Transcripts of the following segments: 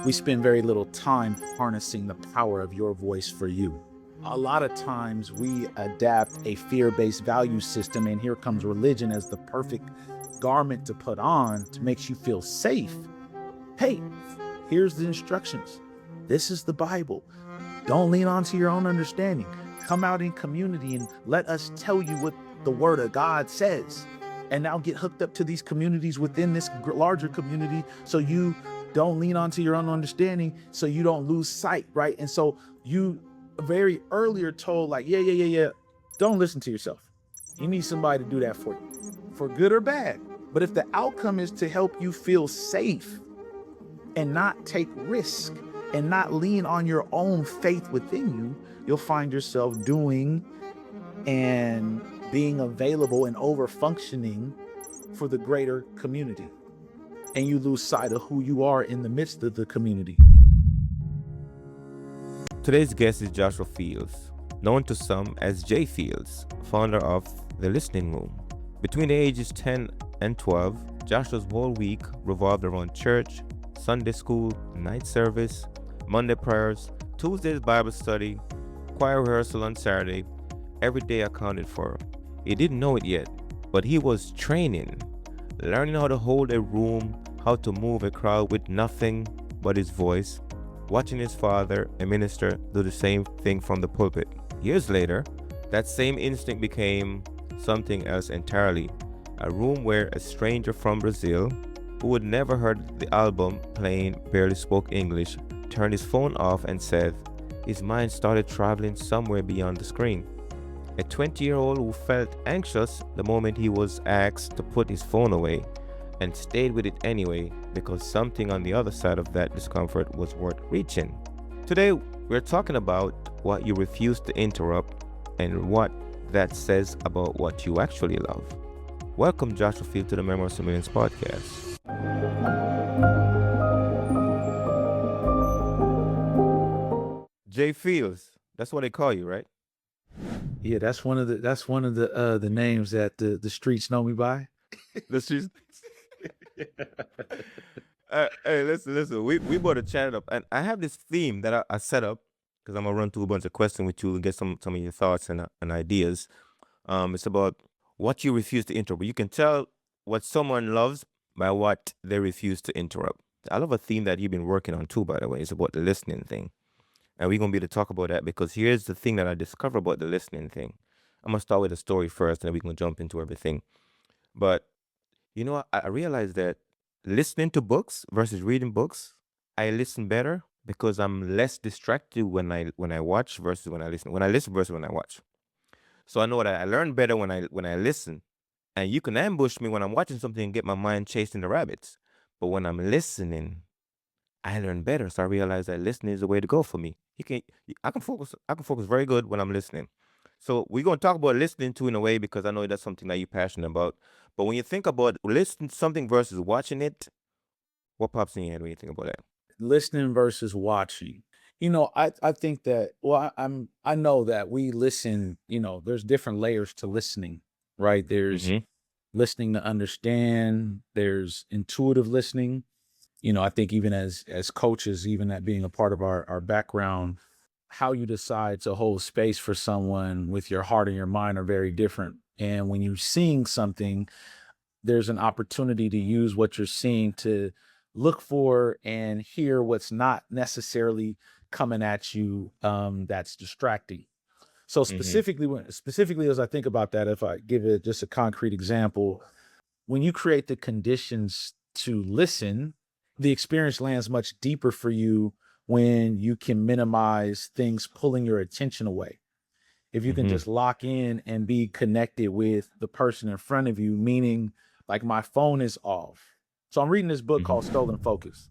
we spend very little time harnessing the power of your voice for you. A lot of times we adapt a fear-based value system, and here comes religion as the perfect garment to put on to make you feel safe. Hey, here's the instructions. This is the Bible. Don't lean onto your own understanding. Come out in community and let us tell you what the word of God says. And now get hooked up to these communities within this larger community so you don't lean onto your own understanding, so you don't lose sight, right? And so you very earlier told like, yeah. Don't listen to yourself. You need somebody to do that for you, for good or bad. But if the outcome is to help you feel safe and not take risk and not lean on your own faith within you, you'll find yourself doing and being available and over functioning for the greater community. And you lose sight of who you are in the midst of the community. Today's guest is Joshua Fields, known to some as Jay Fields, founder of The Listening Room. Between the ages 10 and 12, Joshua's whole week revolved around church, Sunday school, night service, Monday prayers, Tuesday's Bible study, choir rehearsal on Saturday. Every day accounted for. He didn't know it yet, but he was training, learning how to hold a room, how to move a crowd with nothing but his voice, watching his father, a minister, do the same thing from the pulpit. Years later, that same instinct became something else entirely. A room where a stranger from Brazil, who had never heard the album playing, barely spoke English, turned his phone off and said his mind started traveling somewhere beyond the screen. A 20-year-old who felt anxious the moment he was asked to put his phone away and stayed with it anyway because something on the other side of that discomfort was worth reaching. Today, we're talking about what you refuse to interrupt and what that says about what you actually love. Welcome, Joshua Field, to the Memoirs of Millions podcast. Jay Fields, that's what they call you, right? Yeah, that's one of the names that the streets know me by. The streets. Hey, listen. We brought a chat up, and I have this theme that I set up because I'm gonna run through a bunch of questions with you and get some of your thoughts and ideas. It's about what you refuse to interrupt. You can tell what someone loves by what they refuse to interrupt. I love a theme that you've been working on too, by the way. It's about the listening thing. And we're going to be able to talk about that because here's the thing that I discovered about the listening thing. I'm going to start with a story first, and then we're going to jump into everything. But, you know, I realized that listening to books versus reading books, I listen better because I'm less distracted when I watch versus when I listen. When I listen versus when I watch. So I know that I learn better when I listen. And you can ambush me when I'm watching something and get my mind chasing the rabbits. But when I'm listening, I learn better. So I realize that listening is the way to go for me. I can focus very good when I'm listening. So we're going to talk about listening too in a way because I know that's something that you're passionate about. But when you think about listening to something versus watching it, what pops in your head when you think about that? Listening versus watching. You know, I think that, well, I know that we listen, you know, there's different layers to listening, right? There's listening to understand, there's intuitive listening. You know, I think even as coaches, even that being a part of our background, how you decide to hold space for someone with your heart and your mind are very different. And when you're seeing something, there's an opportunity to use what you're seeing to look for and hear what's not necessarily coming at you that's distracting. So specifically as I think about that, if I give it just a concrete example, when you create the conditions to listen, the experience lands much deeper for you when you can minimize things pulling your attention away. If you can just lock in and be connected with the person in front of you, meaning like my phone is off. So I'm reading this book called Stolen Focus,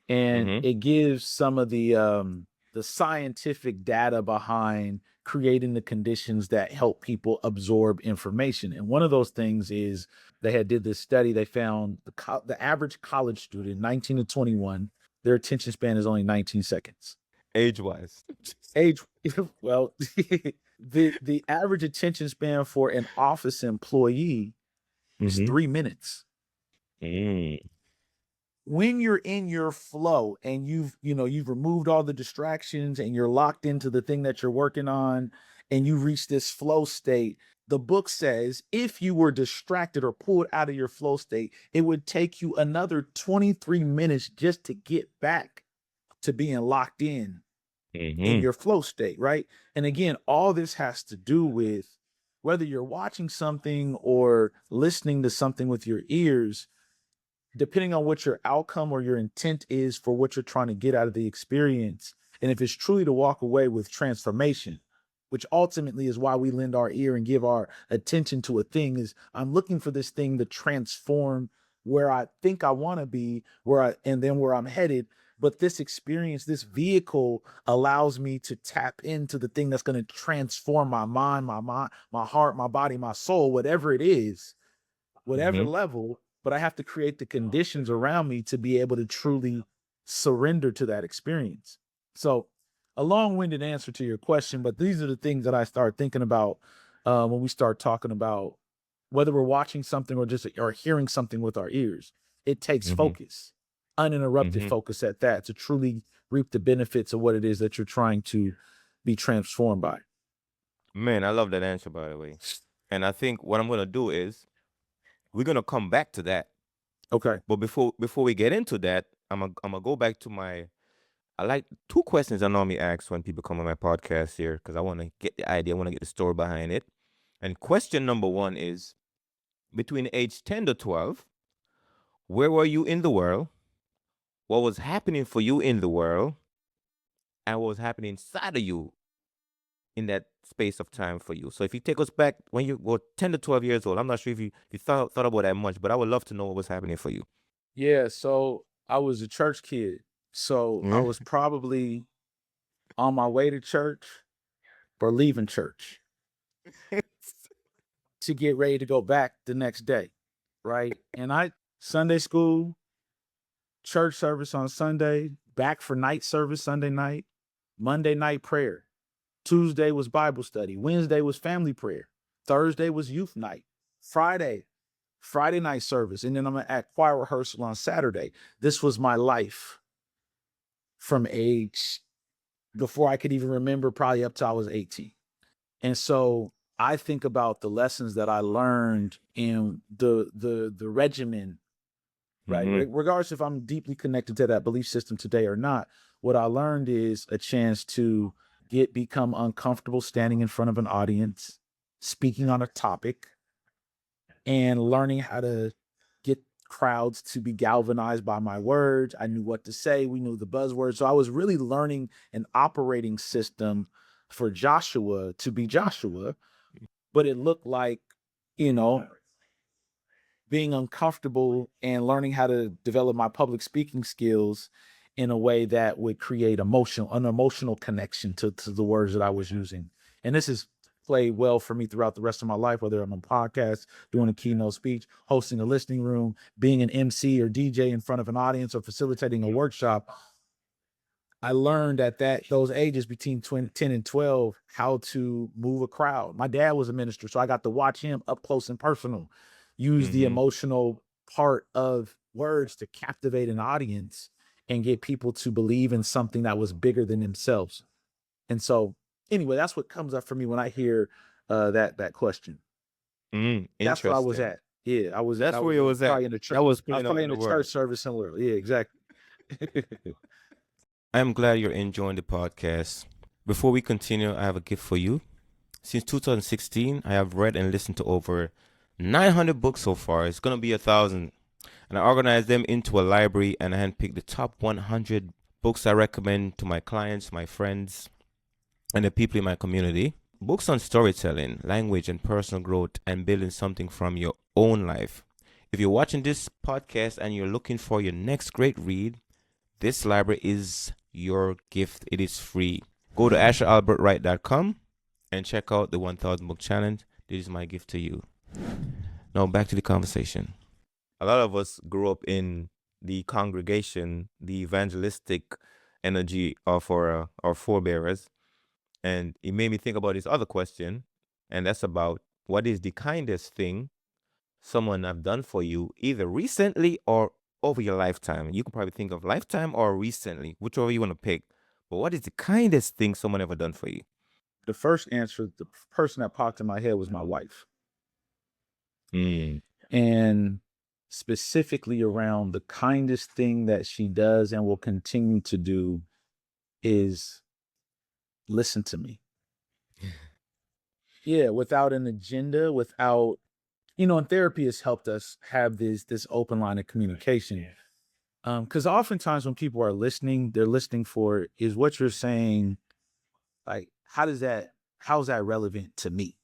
and it gives some of the scientific data behind creating the conditions that help people absorb information. And one of those things is they did this study. They found the average college student, 19 to 21, their attention span is only 19 seconds. Age-wise. Well, the average attention span for an office employee is 3 minutes. when you're in your flow and you've removed all the distractions and you're locked into the thing that you're working on and you reach this flow state, the book says if you were distracted or pulled out of your flow state, it would take you another 23 minutes just to get back to being locked in your flow state, right? And again, all this has to do with whether you're watching something or listening to something with your ears, depending on what your outcome or your intent is for what you're trying to get out of the experience. And if it's truly to walk away with transformation, which ultimately is why we lend our ear and give our attention to a thing, is I'm looking for this thing to transform where I think I want to be, and then where I'm headed. But this experience, this vehicle allows me to tap into the thing that's going to transform my mind, my heart, my body, my soul, whatever it is, whatever level, but I have to create the conditions around me to be able to truly surrender to that experience. So, a long-winded answer to your question, but these are the things that I start thinking about when we start talking about whether we're watching something or hearing something with our ears. It takes focus, uninterrupted focus at that, to truly reap the benefits of what it is that you're trying to be transformed by. Man, I love that answer, by the way. And I think what I'm gonna do is we're gonna come back to that. Okay. But before we get into that, I'm gonna go back to I like two questions I normally ask when people come on my podcast here because I want to get the idea, I want to get the story behind it. And question number one is, between age 10 to 12, where were you in the world? What was happening for you in the world? And what was happening inside of you in that space of time for you? So if you take us back when you were 10 to 12 years old, I'm not sure if you thought about that much, but I would love to know what was happening for you. Yeah, so I was a church kid. So I was probably on my way to church or leaving church to get ready to go back the next day, right? And Sunday school, church service on Sunday, back for night service Sunday night, Monday night prayer. Tuesday was Bible study. Wednesday was family prayer. Thursday was youth night. Friday night service. And then I'm at choir rehearsal on Saturday. This was my life from age before I could even remember, probably up till I was 18. And so I think about the lessons that I learned in the regimen, right? Regardless if I'm deeply connected to that belief system today or not, what I learned is a chance to become uncomfortable standing in front of an audience, speaking on a topic, and learning how to get crowds to be galvanized by my words. I knew what to say. We knew the buzzwords. So I was really learning an operating system for Joshua to be Joshua, but it looked like, you know, being uncomfortable and learning how to develop my public speaking skills in a way that would create an emotional connection to the words that I was using. And this has played well for me throughout the rest of my life, whether I'm on podcasts, doing a keynote speech, hosting a listening room, being an MC or DJ in front of an audience, or facilitating a workshop. I learned at those ages between 10 and 12 how to move a crowd. My dad was a minister, so I got to watch him up close and personal use the emotional part of words to captivate an audience and get people to believe in something that was bigger than themselves. And so, anyway, that's what comes up for me when I hear that question. That's where I was at. Yeah, I was. That's where you was at. In the church. That was I was probably in the church service somewhere. Yeah, exactly. I'm glad you're enjoying the podcast. Before we continue, I have a gift for you. Since 2016, I have read and listened to over 900 books so far. It's going to be 1,000. And I organized them into a library and I handpicked the top 100 books I recommend to my clients, my friends, and the people in my community. Books on storytelling, language, and personal growth, and building something from your own life. If you're watching this podcast and you're looking for your next great read, this library is your gift. It is free. Go to asheralbertwright.com and check out the 1,000 book challenge. This is my gift to you. Now back to the conversation. A lot of us grew up in the congregation, the evangelistic energy of our forebearers. And it made me think about this other question, and that's about what is the kindest thing someone have done for you, either recently or over your lifetime? You could probably think of lifetime or recently, whichever you want to pick. But what is the kindest thing someone ever done for you? The first answer, the person that popped in my head was my wife. And specifically around the kindest thing that she does and will continue to do is listen to me. Yeah, without an agenda, without, and therapy has helped us have this open line of communication. Because oftentimes when people are listening, they're listening for, is what you're saying, like, how's that relevant to me?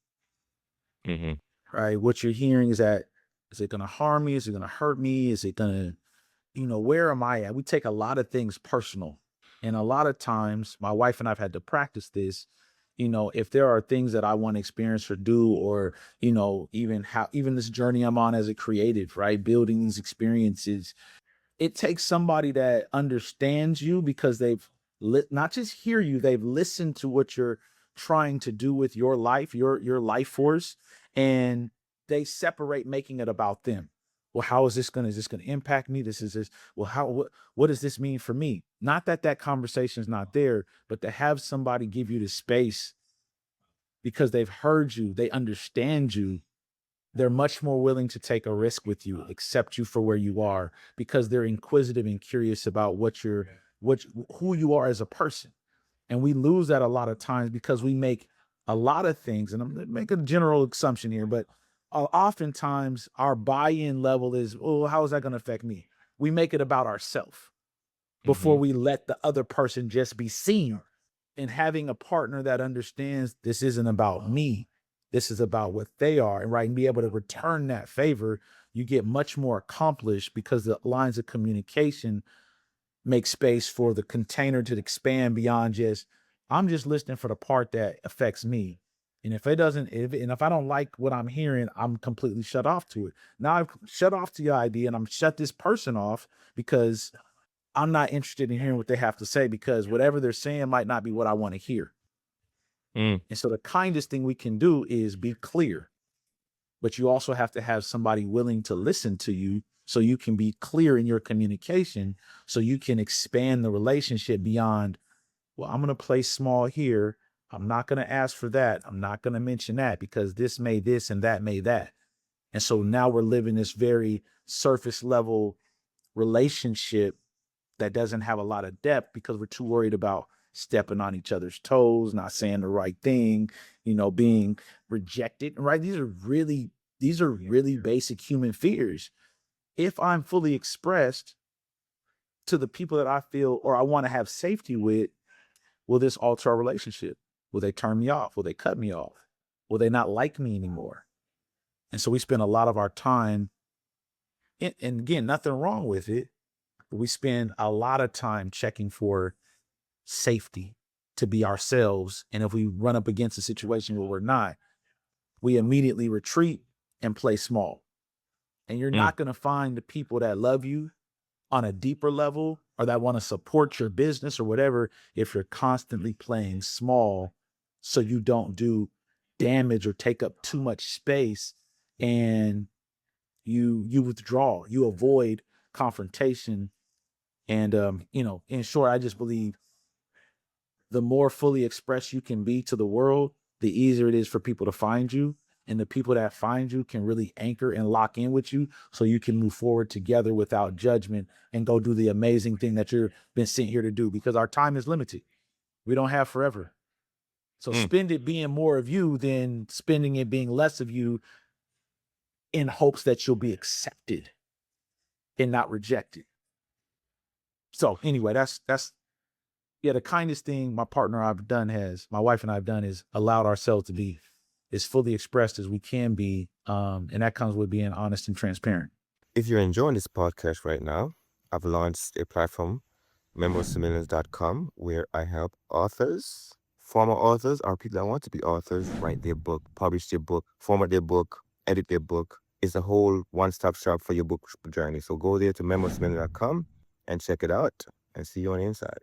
Mm-hmm. Right? What you're hearing is it gonna harm me? Is it gonna hurt me? Is it gonna, where am I at? We take a lot of things personal. And a lot of times, my wife and I've had to practice this. If there are things that I want to experience or do, or, even this journey I'm on as a creative, right? Building these experiences, it takes somebody that understands you because they've not just hear you, they've listened to what you're trying to do with your life, your life force, and they separate making it about them. Well, how is this going to impact me? This. Well, what does this mean for me? Not that conversation is not there, but to have somebody give you the space because they've heard you, they understand you, they're much more willing to take a risk with you, accept you for where you are, because they're inquisitive and curious about who you are as a person. And we lose that a lot of times because we make a lot of things, and I'm gonna make a general assumption here, but oftentimes our buy-in level is, oh, how is that going to affect me? We make it about ourselves before we let the other person just be seen. And having a partner that understands this isn't about me, this is about what they are, and right, and be able to return that favor, you get much more accomplished because the lines of communication make space for the container to expand beyond just, I'm just listening for the part that affects me. And if it doesn't, if I don't like what I'm hearing, I'm completely shut off to it. Now I've shut off to your idea and I'm shut this person off because I'm not interested in hearing what they have to say, because whatever they're saying might not be what I want to hear. And so the kindest thing we can do is be clear, but you also have to have somebody willing to listen to you so you can be clear in your communication, so you can expand the relationship beyond, well, I'm going to play small here. I'm not going to ask for that. I'm not going to mention that because this may this and that may that. And so now we're living this very surface level relationship that doesn't have a lot of depth because we're too worried about stepping on each other's toes, not saying the right thing, being rejected, right? These are really basic human fears. If I'm fully expressed to the people that I feel or I want to have safety with, will this alter our relationship? Will they turn me off? Will they cut me off? Will they not like me anymore? And so we spend a lot of our time, and again, nothing wrong with it, but we spend a lot of time checking for safety to be ourselves. And if we run up against a situation where we're not, we immediately retreat and play small. And you're not going to find the people that love you on a deeper level or that want to support your business or whatever if you're constantly playing small so you don't do damage or take up too much space, and you withdraw, you avoid confrontation. And in short, I just believe the more fully expressed you can be to the world, the easier it is for people to find you. And the people that find you can really anchor and lock in with you so you can move forward together without judgment and go do the amazing thing that you've been sent here to do, because our time is limited. We don't have forever. So spend it being more of you than spending it being less of you in hopes that you'll be accepted and not rejected. So anyway, that's the kindest thing my wife and I have done is allowed ourselves to be as fully expressed as we can be. And that comes with being honest and transparent. If you're enjoying this podcast right now, I've launched a platform, memoirs.com, where I help authors, former authors, or people that want to be authors, write their book, publish their book, format their book, edit their book. It's a whole one-stop shop for your book journey. So go there to memoirs.com and check it out and see you on the inside.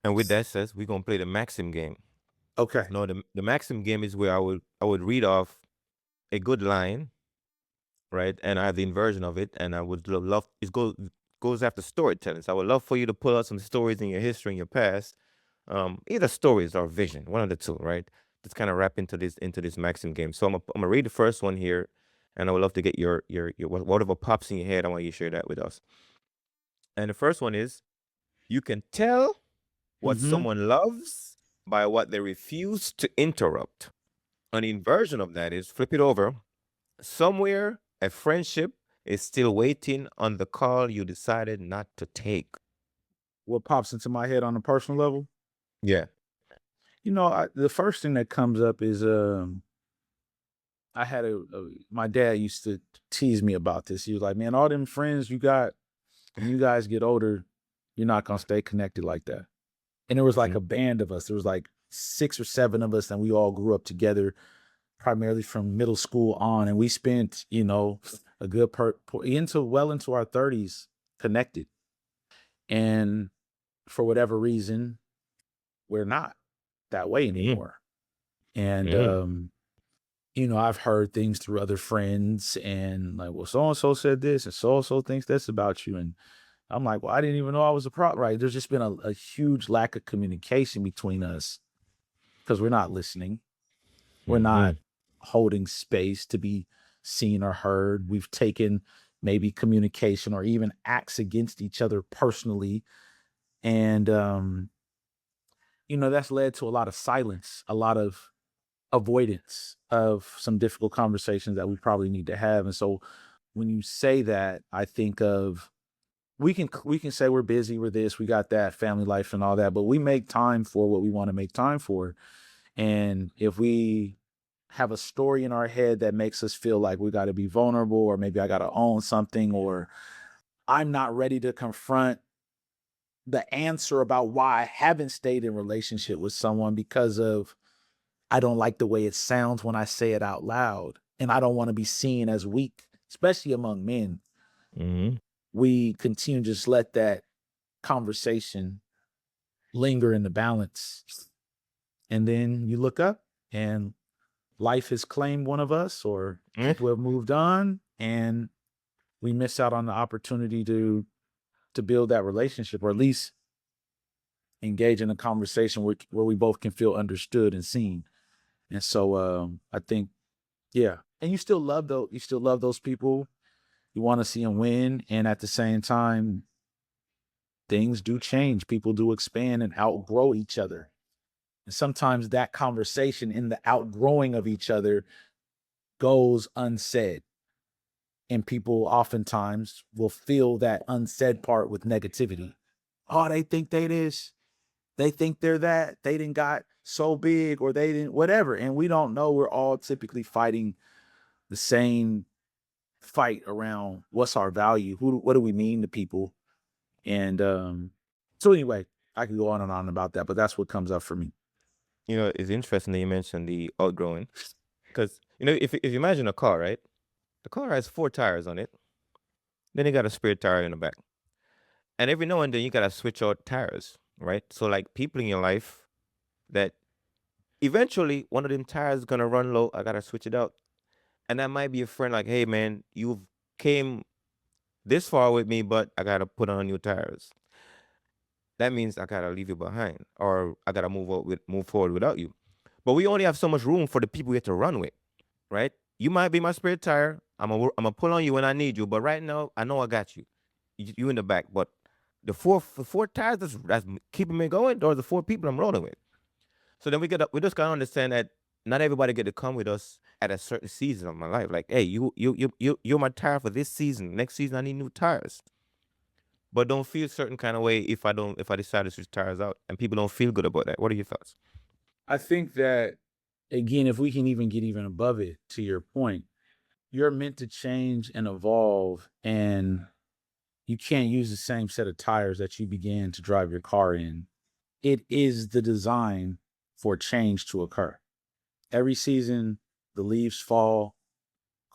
And with that said, we're gonna play the Maxim game. Okay. No, the Maxim game is where I would read off a good line, right? And I have the inversion of it, and I would love it's go goes after storytelling. So I would love for you to pull out some stories in your history and your past, either stories or vision, one of the two, right? Just kind of wrap into this Maxim game. So I'm gonna read the first one here, and I would love to get your whatever pops in your head. I want you to share that with us. And the first one is: you can tell what Mm-hmm. someone loves by what they refuse to interrupt. An inversion of that is, flip it over. Somewhere a friendship is still waiting on the call you decided not to take. What pops into my head on a personal level? Yeah. The first thing that comes up is I had my dad used to tease me about this. He was like, "Man, all them friends you got when you guys get older, you're not gonna stay connected like that." And there was like Hmm. a band of us. There was like 6 or 7 of us, and we all grew up together, primarily from middle school on, and we spent, a good into our 30s connected. And for whatever reason, we're not that way Hmm. anymore. And Hmm. I've heard things through other friends and like, well, so and so said this, and so and so thinks this about you. And I'm like, well, I didn't even know I was a problem. Right. There's just been a huge lack of communication between us because we're not listening. We're not Hmm. holding space to be seen or heard. We've taken maybe communication or even acts against each other personally. And, that's led to a lot of silence, a lot of avoidance of some difficult conversations that we probably need to have. And so when you say that, I think of we can say we're busy, we're this, we got that, family life and all that, but we make time for what we want to make time for. And if we have a story in our head that makes us feel like we got to be vulnerable, or maybe I got to own something, or I'm not ready to confront the answer about why I haven't stayed in relationship with someone because of I don't like the way it sounds when I say it out loud. And I don't want to be seen as weak, especially among men. Hmm. We continue to just let that conversation linger in the balance. And then you look up and life has claimed one of us, or Hmm. people have moved on, and we miss out on the opportunity to build that relationship, or at least engage in a conversation where we both can feel understood and seen. And so I think, yeah. And you still love those people. You want to see them win. And at the same time, things do change. People do expand and outgrow each other. And sometimes that conversation in the outgrowing of each other goes unsaid. And people oftentimes will fill that unsaid part with negativity. Oh, they think they this. They think they're that. They didn't got so big, or they didn't whatever. And we don't know we're all typically fighting the same fight around what's our value, what do we mean to people. And so anyway, I could go on and on about that, but that's what comes up for me. It's interesting that you mentioned the outgrowing, because if you imagine a car, right? The car has four tires on it. Then you got a spare tire in the back, and every now and then you gotta switch out tires, right? So like people in your life that eventually one of them tires is gonna run low. I gotta switch it out, and that might be a friend like, hey man, you've came this far with me, but I gotta put on new tires. That means I gotta leave you behind, or I gotta move forward without you. But we only have so much room for the people we have to run with, right? You might be my spare tire. I'm gonna pull on you when I need you, but right now I know I got you. You in the back, but the four tires that's keeping me going. Those are the four people I'm rolling with. So then we just gotta understand that not everybody get to come with us at a certain season of my life. Like, hey, you're my tire for this season. Next season I need new tires. But don't feel certain kind of way if I decide to switch tires out and people don't feel good about that. What are your thoughts? I think that, again, if we can even get even above it, to your point, you're meant to change and evolve, and you can't use the same set of tires that you began to drive your car in. It is the design for change to occur. Every season, the leaves fall,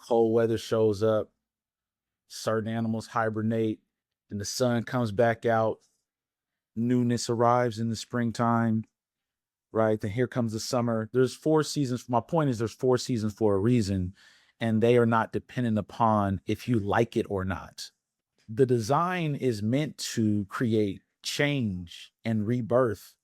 cold weather shows up, certain animals hibernate, and the sun comes back out. Newness arrives in the springtime, right? Then here comes the summer. There's 4 seasons. My point is, there's 4 seasons for a reason, and they are not dependent upon if you like it or not. The design is meant to create change and rebirth.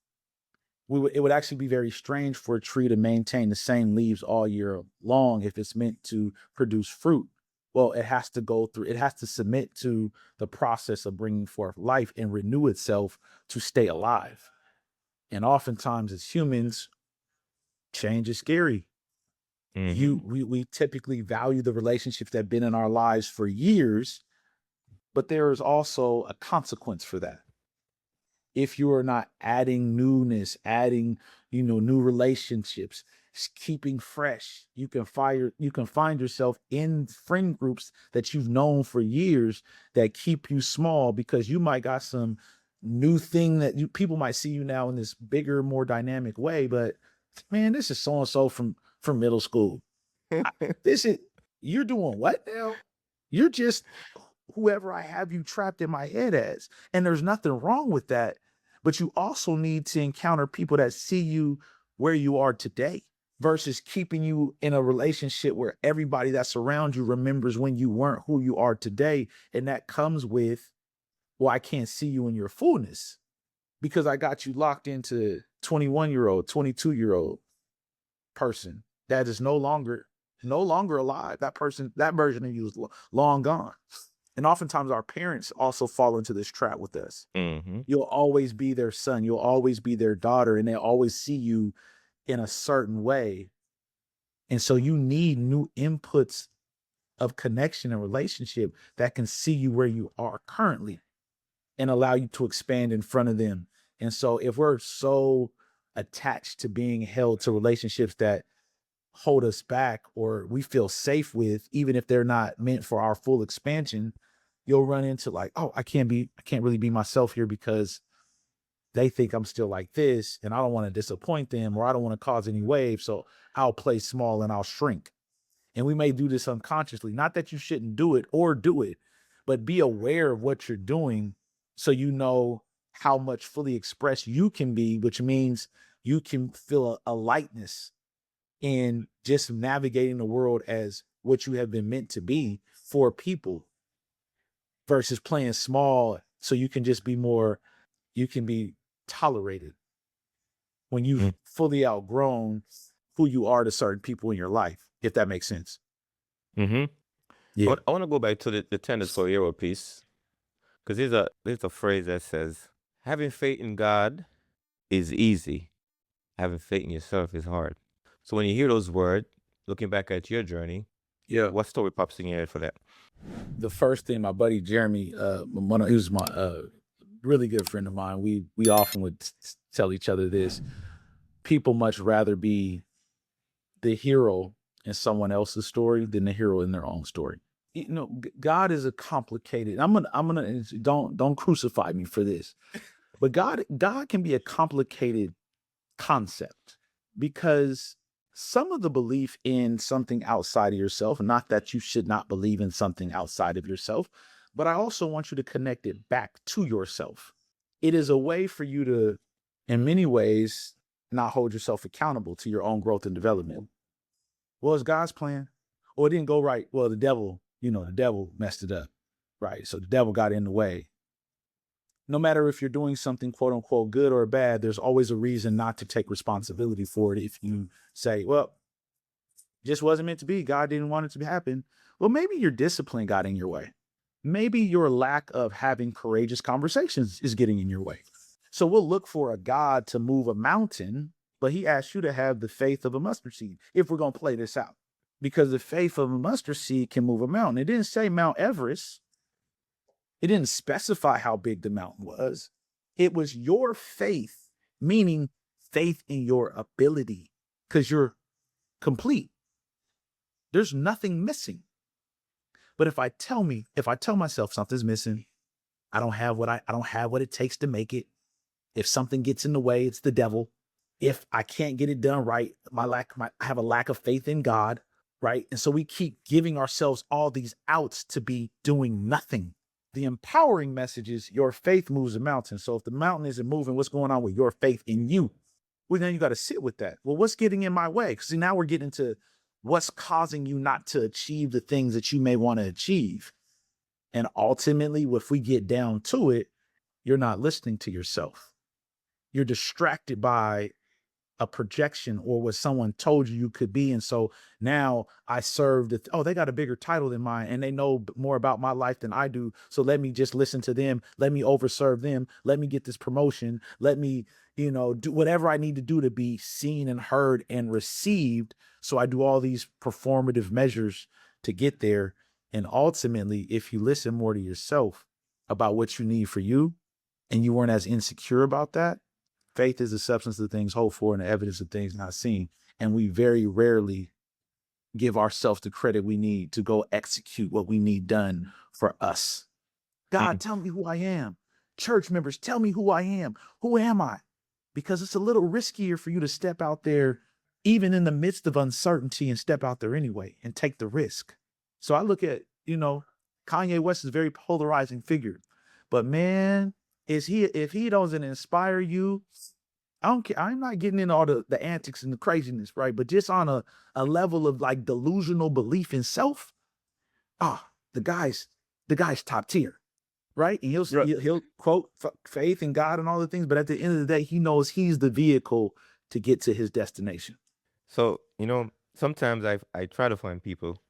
It would actually be very strange for a tree to maintain the same leaves all year long if it's meant to produce fruit. Well, it has to submit to the process of bringing forth life and renew itself to stay alive. And oftentimes as humans, change is scary. We typically value the relationships that have been in our lives for years, but there is also a consequence for that. If you are not adding newness, adding, new relationships, keeping fresh, you can find yourself in friend groups that you've known for years that keep you small because you might got some new thing that people might see you now in this bigger, more dynamic way. But man, this is so and so from middle school. This is You're doing what now? You're just whoever I have you trapped in my head as. And there's nothing wrong with that. But you also need to encounter people that see you where you are today versus keeping you in a relationship where everybody that's around you remembers when you weren't who you are today. And that comes with, well, I can't see you in your fullness because I got you locked into 21-year-old, 22-year-old person that is no longer alive. That version of you is long gone. And oftentimes our parents also fall into this trap with us. You'll always be their son. You'll always be their daughter. And they always see you in a certain way. And so you need new inputs of connection and relationship that can see you where you are currently and allow you to expand in front of them. And so if we're so attached to being held to relationships that hold us back or we feel safe with, even if they're not meant for our full expansion, you'll run into like, oh, I can't really be myself here because they think I'm still like this and I don't want to disappoint them or I don't want to cause any waves. So I'll play small and I'll shrink. And we may do this unconsciously. Not that you shouldn't do it or do it, but be aware of what you're doing so you know how much fully expressed you can be, which means you can feel a lightness in just navigating the world as what you have been meant to be for people versus playing small so you can just be more, you can be tolerated when you've fully outgrown who you are to certain people in your life, if that makes sense. I Yeah. want to go back to the tennis for hero piece because there's a phrase that says, having faith in God is easy. Having faith in yourself is hard. So when you hear those words, looking back at your journey, Yeah. what story pops in your head for that? The first thing, my buddy Jeremy, he was my really good friend of mine. We often would tell each other this. People much rather be the hero in someone else's story than the hero in their own story. God is a complicated. I'm gonna don't crucify me for this, but God can be a complicated concept because some of the belief in something outside of yourself, not that you should not believe in something outside of yourself, but I also want you to connect it back to yourself. It is a way for you to, in many ways, not hold yourself accountable to your own growth and development. Well, it's God's plan. Or it didn't go right. Well, the devil messed it up. Right. So the devil got in the way. No matter if you're doing something quote unquote good or bad, there's always a reason not to take responsibility for it. If you say, well, just wasn't meant to be, God didn't want it to happen. Well, maybe your discipline got in your way. Maybe your lack of having courageous conversations is getting in your way. So we'll look for a God to move a mountain, but he asks you to have the faith of a mustard seed if we're going to play this out. Because the faith of a mustard seed can move a mountain. It didn't say Mount Everest. It didn't specify how big the mountain was. It was your faith, meaning faith in your ability, because you're complete. There's nothing missing. But if I tell myself something's missing, I don't have what it takes to make it. If something gets in the way, it's the devil. If I can't get it done right, I have a lack of faith in God, right? And so we keep giving ourselves all these outs to be doing nothing. The empowering message is your faith moves a mountain. So if the mountain isn't moving, what's going on with your faith in you? Well, then you got to sit with that. Well, what's getting in my way? Because now we're getting into what's causing you not to achieve the things that you may want to achieve. And ultimately, if we get down to it, you're not listening to yourself. You're distracted by a projection or what someone told you could be. And so now I serve they got a bigger title than mine and they know more about my life than I do. So let me just listen to them. Let me overserve them. Let me get this promotion. Let me, do whatever I need to do to be seen and heard and received. So I do all these performative measures to get there. And ultimately, if you listen more to yourself about what you need for you, and you weren't as insecure about that, faith is the substance of things hoped for and the evidence of things not seen. And we very rarely give ourselves the credit we need to go execute what we need done for us. God, tell me who I am. Church members, tell me who I am. Who am I? Because it's a little riskier for you to step out there, even in the midst of uncertainty, and step out there anyway and take the risk. So I look at, Kanye West is a very polarizing figure, but man, if he doesn't inspire you, I don't care. I'm not getting into all the antics and the craziness, right? But just on a level of like delusional belief in self, the guy's top tier, right? And he'll quote faith in God and all the things, but at the end of the day, he knows he's the vehicle to get to his destination. So, sometimes I try to find people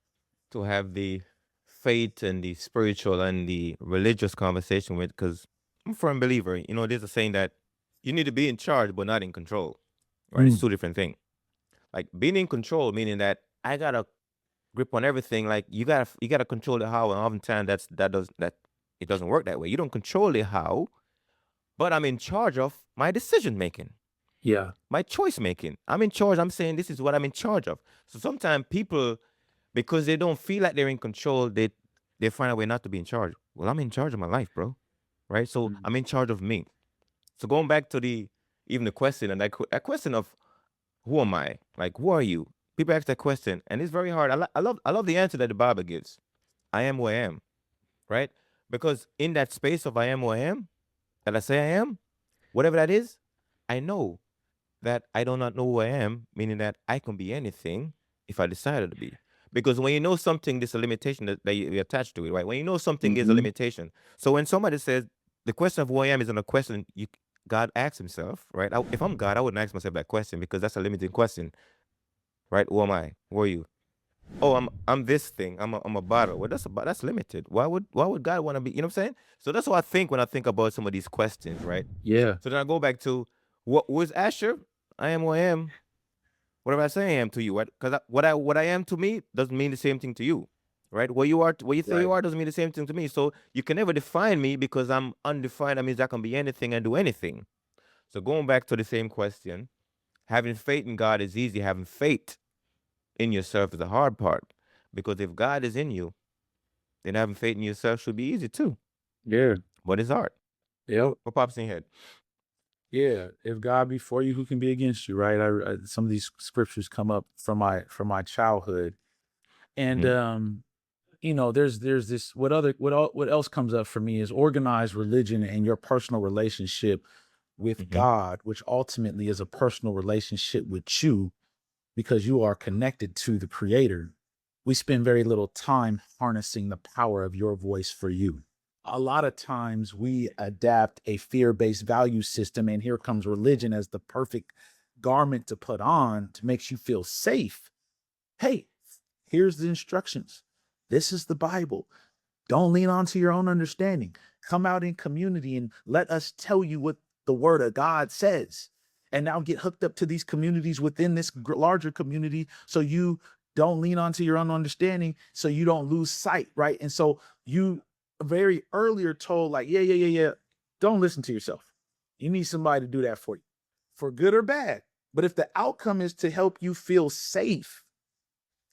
to have the faith and the spiritual and the religious conversation with, because I'm a firm believer. There's a saying that you need to be in charge but not in control, right? It's two different things. Like being in control, meaning that I gotta grip on everything. Like you gotta control the how, and oftentimes it doesn't work that way. You don't control the how, but I'm in charge of my decision making. Yeah. My choice making. I'm in charge. I'm saying this is what I'm in charge of. So sometimes people, because they don't feel like they're in control, they find a way not to be in charge. Well, I'm in charge of my life, bro. Right? So I'm in charge of me. So going back to even the question, and that question of who am I? Like, who are you? People ask that question, and it's very hard. I love the answer that the Bible gives. I am who I am, right? Because in that space of I am who I am, that I say I am, whatever that is, I know that I do not know who I am, meaning that I can be anything if I decided to be. Because when you know something, there's a limitation that you attach to it, right? When you know something, there's a limitation. So when somebody says the question of who I am isn't a question God asks himself, right? If I'm God, I wouldn't ask myself that question because that's a limiting question, right? Who am I? Who are you? Oh, I'm this thing. I'm a bottle. Well, that's limited. Why would God want to be? You know what I'm saying? So that's what I think when I think about some of these questions, right? Yeah. So then I go back to what was Asher? I am who I am. Whatever I say I am to you, right? Because what I am to me doesn't mean the same thing to you, right? What you say you are doesn't mean the same thing to me. So you can never define me because I'm undefined. That means I can be anything and do anything. So going back to the same question, having faith in God is easy. Having faith in yourself is the hard part. Because if God is in you, then having faith in yourself should be easy too. Yeah. But it's hard. Yep. What pops in your head? Yeah. If God be for you, who can be against you? Right. Some of these scriptures come up from my childhood, and there's this what else comes up for me is organized religion and your personal relationship with God, which ultimately is a personal relationship with you because you are connected to the Creator. We spend very little time harnessing the power of your voice for you. A lot of times we adapt a fear-based value system, and here comes religion as the perfect garment to put on to make you feel safe. Hey, here's the instructions. This is the Bible. Don't lean onto your own understanding. Come out in community and let us tell you what the word of God says. And now get hooked up to these communities within this larger community so you don't lean onto your own understanding, so you don't lose sight, right? And so you very earlier told like, yeah. Don't listen to yourself. You need somebody to do that for you, for good or bad. But if the outcome is to help you feel safe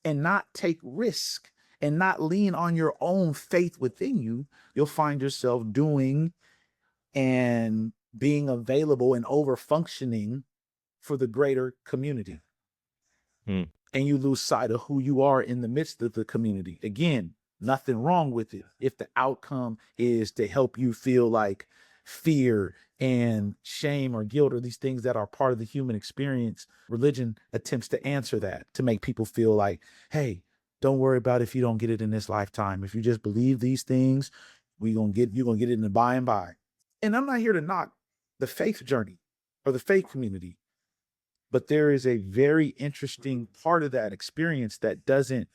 and not take risk and not lean on your own faith within you, you'll find yourself doing and being available and over functioning for the greater community. And you lose sight of who you are in the midst of the community. Again, nothing wrong with it if the outcome is to help you feel like fear and shame or guilt or these things that are part of the human experience. Religion attempts to answer that, to make people feel like, hey, Don't worry about if you don't get it in this lifetime. If you just believe these things, you're gonna get it in the by and by. And I'm not here to knock the faith journey or the faith community, but there is a very interesting part of that experience that doesn't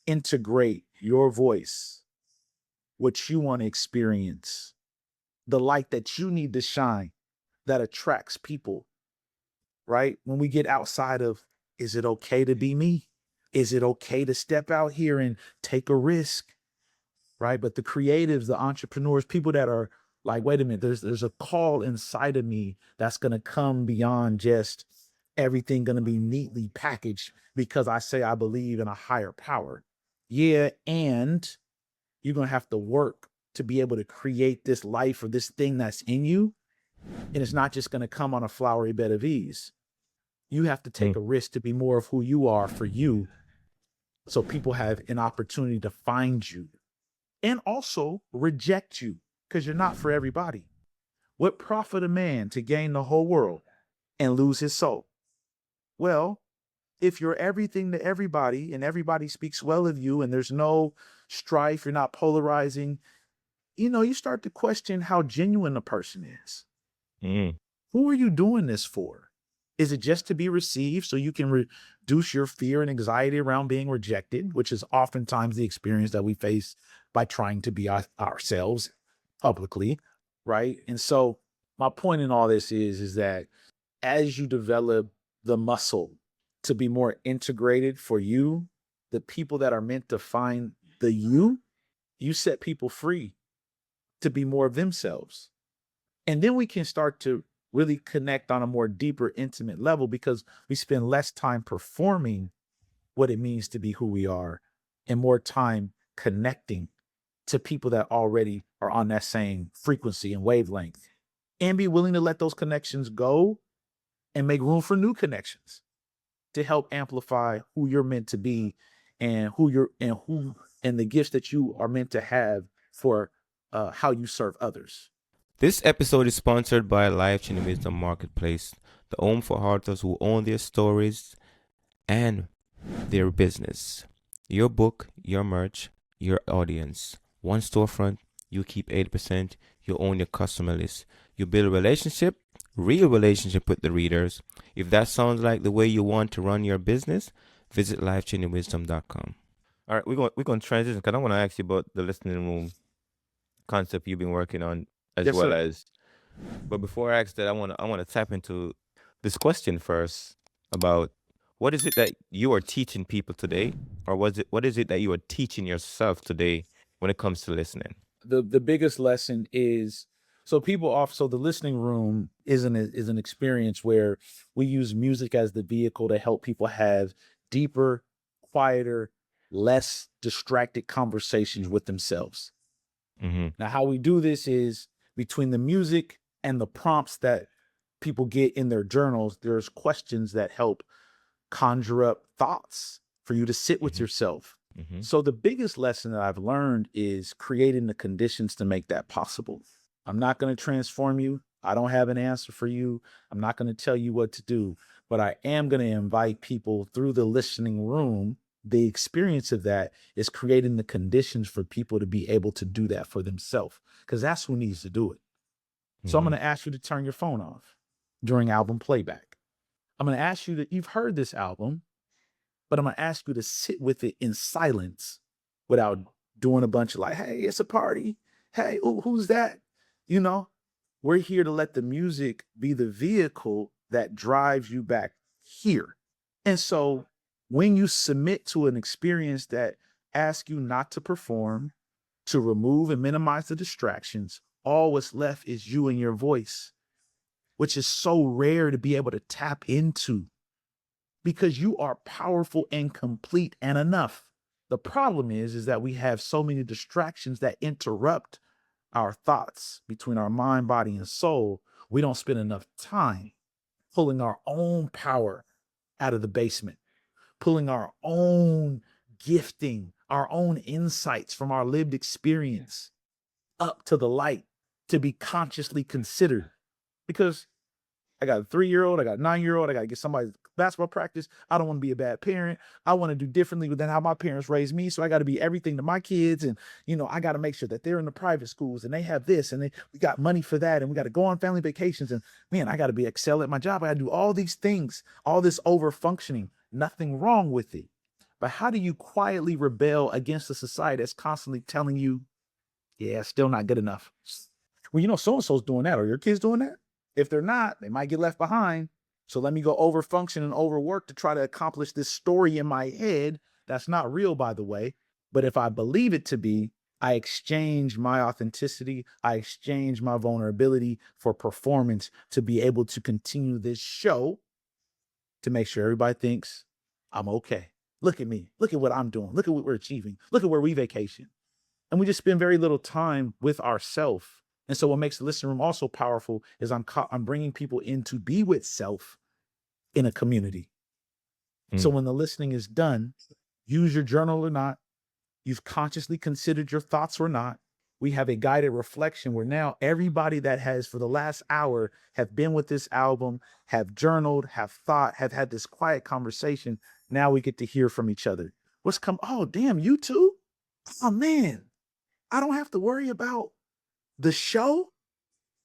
integrate your voice, what you want to experience, the light that you need to shine that attracts people, right? When we get outside of, is it okay to be me? Is it okay to step out here and take a risk? Right. But the creatives, the entrepreneurs, people that are like, wait a minute, there's a call inside of me that's going to come beyond just everything going to be neatly packaged because I say I believe in a higher power. Yeah. And you're going to have to work to be able to create this life or this thing that's in you. And it's not just going to come on a flowery bed of ease. You have to take a risk to be more of who you are for you. So people have an opportunity to find you and also reject you because you're not for everybody. What profit a man to gain the whole world and lose his soul? Well, if you're everything to everybody and everybody speaks well of you and there's no strife, you're not polarizing, you start to question how genuine a person is. Who are you doing this for? Is it just to be received so you can reduce your fear and anxiety around being rejected, which is oftentimes the experience that we face by trying to be ourselves publicly, right? And so my point in all this is that as you develop the muscle to be more integrated for you, the people that are meant to find the you set people free to be more of themselves. And then we can start to really connect on a more deeper, intimate level because we spend less time performing what it means to be who we are and more time connecting to people that already are on that same frequency and wavelength, and be willing to let those connections go and make room for new connections to help amplify who you're meant to be and and the gifts that you are meant to have for how you serve others. This episode is sponsored by Life Changing Wisdom Marketplace, the home for authors who own their stories and their business. Your book, your merch, your audience. One storefront, you keep 80%, you own your customer list. You build a real relationship with the readers. If that sounds like the way you want to run your business, visit lifechangingwisdom.com. All right, we're going to transition because I want to ask you about the listening room concept you've been working on but before I ask that, I want to tap into this question first about what is it that you are teaching people today, or what is it that you are teaching yourself today when it comes to listening? The biggest lesson is so the listening room is an experience where we use music as the vehicle to help people have deeper, quieter, less distracted conversations with themselves. Now, how we do this is between the music and the prompts that people get in their journals, there's questions that help conjure up thoughts for you to sit with yourself. So the biggest lesson that I've learned is creating the conditions to make that possible. I'm not going to transform you. I don't have an answer for you. I'm not going to tell you what to do, but I am going to invite people through the listening room. The experience of that is creating the conditions for people to be able to do that for themselves, because that's who needs to do it. So I'm going to ask you to turn your phone off during album playback. I'm going to ask you that you've heard this album, but I'm going to ask you to sit with it in silence without doing a bunch of like, hey, it's a party. Hey, ooh, who's that? We're here to let the music be the vehicle that drives you back here. And so when you submit to an experience that asks you not to perform, to remove and minimize the distractions, all what's left is you and your voice, which is so rare to be able to tap into because you are powerful and complete and enough. The problem is that we have so many distractions that interrupt our thoughts between our mind, body, and soul. We don't spend enough time pulling our own power out of the basement, pulling our own gifting, our own insights from our lived experience up to the light to be consciously considered. Because I got a 3-year-old, I got a 9-year-old, I got to get somebody basketball practice. I don't want to be a bad parent. I want to do differently than how my parents raised me. So I got to be everything to my kids. And, I got to make sure that they're in the private schools and they have this and we got money for that. And we got to go on family vacations. And man, I got to be excel at my job. I got to do all these things, all this over functioning, nothing wrong with it. But how do you quietly rebel against a society that's constantly telling you, yeah, still not good enough? Well, so-and-so's doing that. Are your kids doing that? If they're not, they might get left behind. So let me go over function and overwork to try to accomplish this story in my head. That's not real, by the way. But if I believe it to be, I exchange my authenticity. I exchange my vulnerability for performance to be able to continue this show to make sure everybody thinks I'm okay. Look at me. Look at what I'm doing. Look at what we're achieving. Look at where we vacation. And we just spend very little time with ourselves. And so what makes the listening room also powerful is I'm bringing people in to be with self in a community. So when the listening is done, use your journal or not, you've consciously considered your thoughts or not, we have a guided reflection where now everybody that has for the last hour have been with this album, have journaled, have thought, have had this quiet conversation. Now we get to hear from each other. Oh, damn, you too? Oh man, I don't have to worry about the show.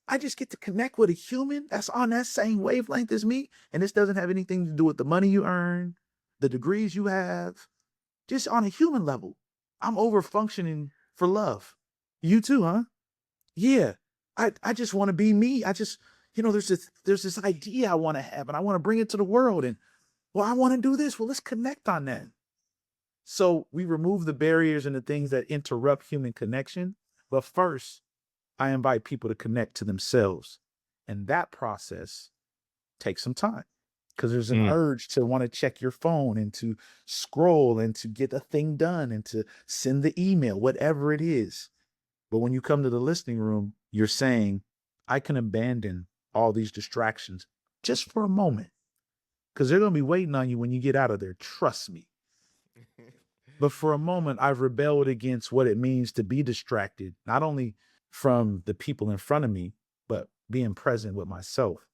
I just get to connect with a human that's on that same wavelength as me. And this doesn't have anything to do with the money you earn, the degrees you have, just on a human level. I'm over functioning for love. You too, huh? Yeah. I just want to be me. There's this idea I want to have and I want to bring it to the world. And I want to do this. Well, let's connect on that. So we remove the barriers and the things that interrupt human connection. But first, I invite people to connect to themselves. And that process takes some time because there's an urge to want to check your phone and to scroll and to get a thing done and to send the email, whatever it is. But when you come to the listening room, you're saying, I can abandon all these distractions just for a moment because they're going to be waiting on you when you get out of there. Trust me. But for a moment, I've rebelled against what it means to be distracted, not only from the people in front of me, but being present with myself.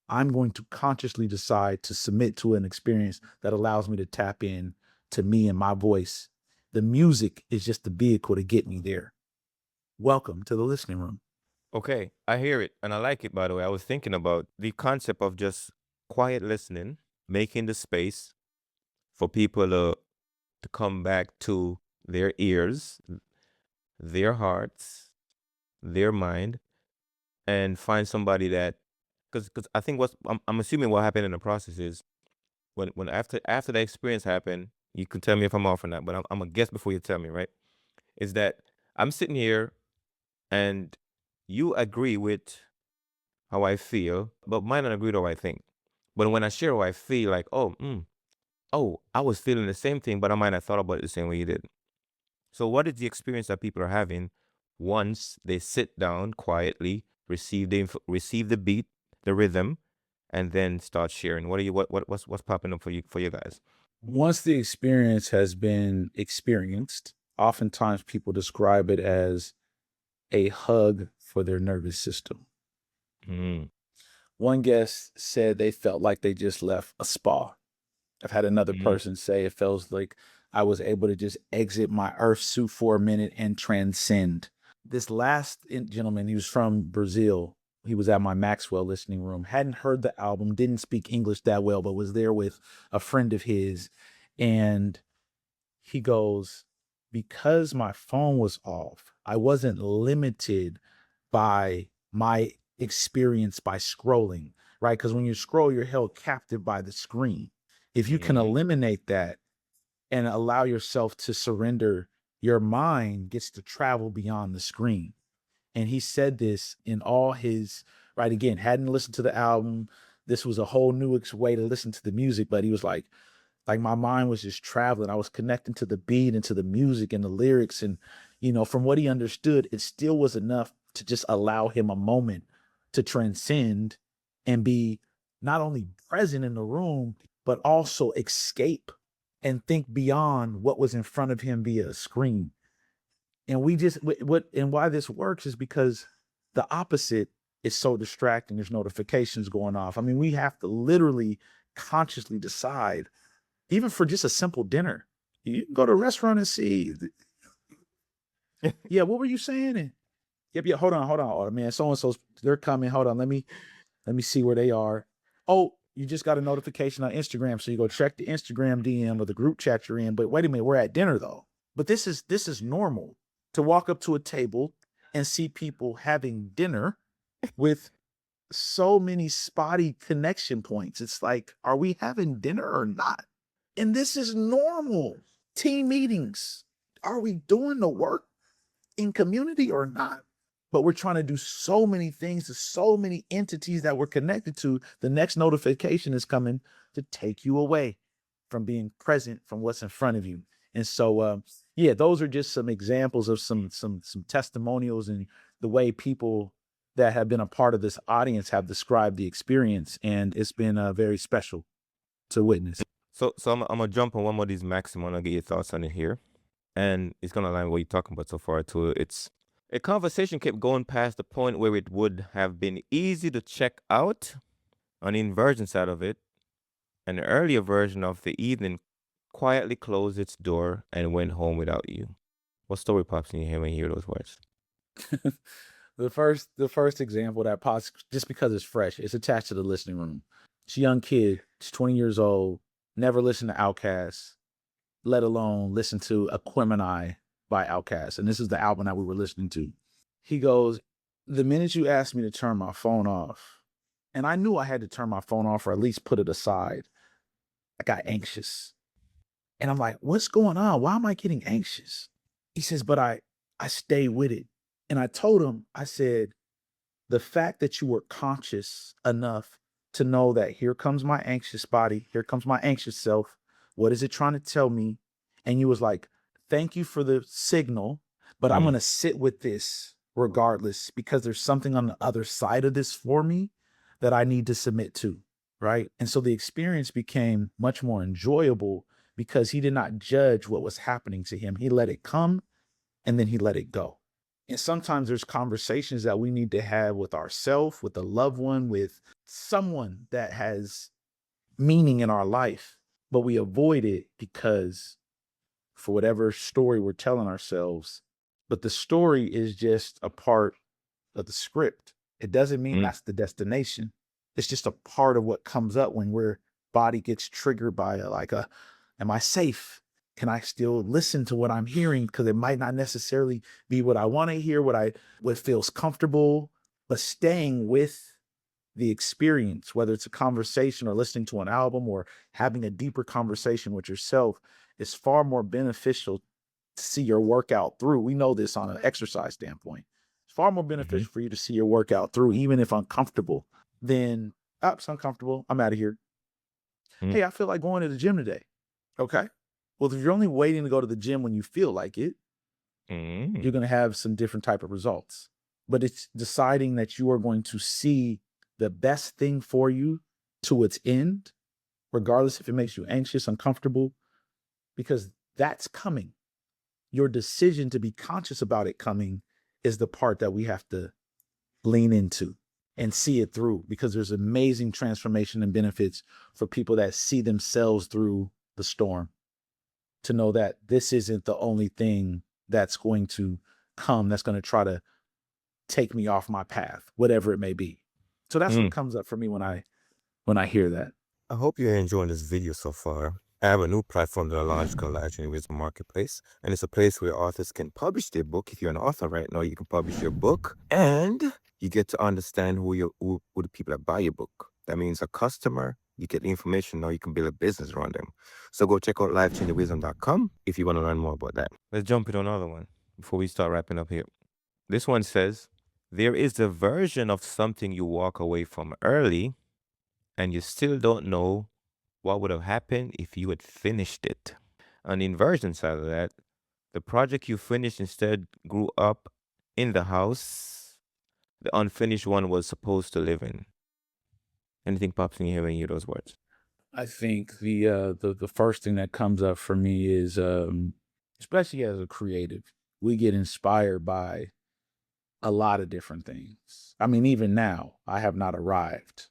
I'm going to consciously decide to submit to an experience that allows me to tap in to me and my voice. The music is just the vehicle to get me there. Welcome to the listening room. Okay, I hear it and I like it, by the way. I was thinking about the concept of just quiet listening, making the space for people to come back to their ears, their hearts, their mind, and find somebody that, because I think I'm assuming what happened in the process is when after the experience happened, you can tell me if I'm off or not, but I'm gonna guess before you tell me, right? Is that I'm sitting here and you agree with how I feel, but might not agree with how I think. But when I share how I feel, like, I was feeling the same thing, but I might not thought about it the same way you did. So what is the experience that people are having once they sit down quietly, receive the beat, the rhythm, and then start sharing? What's popping up for you guys? Once the experience has been experienced, oftentimes people describe it as a hug for their nervous system. Mm. One guest said they felt like they just left a spa. I've had another person say it feels like I was able to just exit my earth suit for a minute and transcend. This last gentleman, he was from Brazil. He was at my Maxwell listening room, hadn't heard the album, didn't speak English that well, but was there with a friend of his. And he goes, because my phone was off, I wasn't limited by my experience by scrolling, right? Because when you scroll, you're held captive by the screen. If you can eliminate that and allow yourself to surrender, your mind gets to travel beyond the screen. And he said this in all his, right, again, hadn't listened to the album. This was a whole new way to listen to the music, but he was like my mind was just traveling. I was connecting to the beat and to the music and the lyrics. And, from what he understood, it still was enough to just allow him a moment to transcend and be not only present in the room, but also escape and think beyond what was in front of him via a screen. And we just, why this works is because the opposite it's so distracting. There's notifications going off. I mean, we have to literally consciously decide, even for just a simple dinner. You can go to a restaurant and see. Yeah, what were you saying? And, yep, yeah. Hold on. Oh man, so and so's they're coming. Hold on. Let me see where they are. Oh, you just got a notification on Instagram, so you go check the Instagram DM or the group chat you're in. But wait a minute, we're at dinner though. But this is normal to walk up to a table and see people having dinner with so many spotty connection points. It's like, are we having dinner or not? And this is normal. Team meetings. Are we doing the work in community or not? But we're trying to do so many things to so many entities that we're connected to. The next notification is coming to take you away from being present from what's in front of you. And so, yeah, those are just some examples of some testimonials and the way people that have been a part of this audience have described the experience. And it's been very special to witness. So I'm gonna jump on one more of these Maxim. I wanna get your thoughts on it here, and it's gonna align with what you're talking about so far too. It's a conversation kept going past the point where it would have been easy to check out on the inversion side of it. An earlier version of the evening quietly closed its door and went home without you. What story pops in your head when you hear those words? The first example that pops, just because it's fresh, it's attached to the listening room. She's a young kid. She's 20 years old. Never listened to Outkast, let alone listen to Aquemini by Outkast. And this is the album that we were listening to. He goes, the minute you asked me to turn my phone off, and I knew I had to turn my phone off or at least put it aside, I got anxious. And I'm like, what's going on? Why am I getting anxious? He says, but I stay with it. And I told him, I said, the fact that you were conscious enough to know that here comes my anxious body, here comes my anxious self. What is it trying to tell me? And you was like, thank you for the signal, but I'm going to sit with this regardless because there's something on the other side of this for me that I need to submit to. Right. And so the experience became much more enjoyable because he did not judge what was happening to him. He let it come and then he let it go. And sometimes there's conversations that we need to have with ourselves, with a loved one, with someone that has meaning in our life, but we avoid it because for whatever story we're telling ourselves, but the story is just a part of the script. It doesn't mean that's the destination. It's just a part of what comes up when our body gets triggered by am I safe? Can I still listen to what I'm hearing? Because it might not necessarily be what I want to hear, what feels comfortable, but staying with the experience, whether it's a conversation or listening to an album or having a deeper conversation with yourself, is far more beneficial to see your workout through. We know this on an exercise standpoint. It's far more beneficial for you to see your workout through, even if uncomfortable, than, it's uncomfortable, I'm out of here. Hey, I feel like going to the gym today. Okay. Well, if you're only waiting to go to the gym when you feel like it, you're going to have some different type of results. But it's deciding that you are going to see the best thing for you to its end, regardless if it makes you anxious, uncomfortable, because that's coming. Your decision to be conscious about it coming is the part that we have to lean into and see it through, because there's amazing transformation and benefits for people that see themselves through the storm, to know that this isn't the only thing that's going to come, that's going to try to take me off my path, whatever it may be. So that's what comes up for me when I hear that. I hope you're enjoying this video so far. I have a new platform that I launched called Wisdom Marketplace, and it's a place where authors can publish their book. If you're an author right now, you can publish your book, and you get to understand who the people that buy your book. That means a customer. You get the information now. You can build a business around them. So go check out lifechangingwisdom.com if you want to learn more about that. Let's jump into another one before we start wrapping up here. This one says, there is the version of something you walk away from early, and you still don't know what would have happened if you had finished it. On the inversion side of that, the project you finished instead grew up in the house the unfinished one was supposed to live in. Anything pops in your head when you hear those words? I think the first thing that comes up for me is, especially as a creative, we get inspired by A lot of different things. I mean, even now, I have not arrived.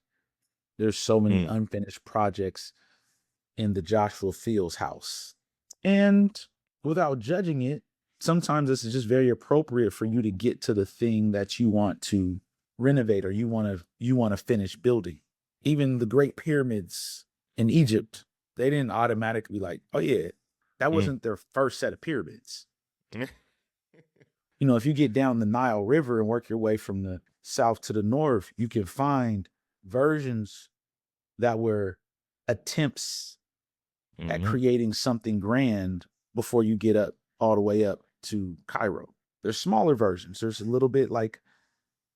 There's so many Mm. unfinished projects in the Joshua Fields house. And without judging it, sometimes this is just very appropriate for you to get to the thing that you want to renovate or you want to finish building. Even the great pyramids in Egypt, they didn't automatically like, oh yeah, that Mm. wasn't their first set of pyramids. If you get down the Nile River and work your way from the south to the north, you can find versions that were attempts at Mhm. creating something grand before you get up all the way up to Cairo. There's smaller versions. There's a little bit like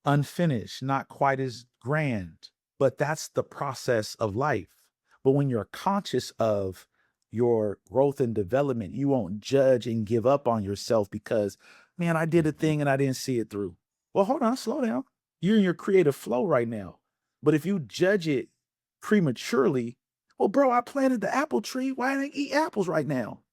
unfinished, not quite as grand, but that's the process of life. But when you're conscious of your growth and development, you won't judge and give up on yourself because, man, I did a Mhm. thing and I didn't see it through. Well, hold on, slow down. You're in your creative flow right now. But if you judge it prematurely, well, bro, I planted the apple tree. Why didn't I eat apples right now?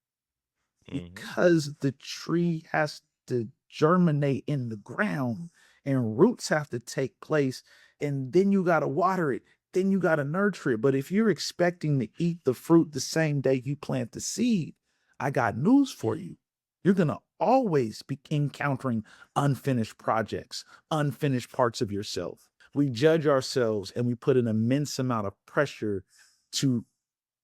Mhm. Because the tree has to germinate in the ground and roots have to take place. And then you got to water it. Then you got to nurture it. But if you're expecting to eat the fruit the same day you plant the seed, I got news for you. You're going to always be encountering unfinished projects, unfinished parts of yourself. We judge ourselves and we put an immense amount of pressure to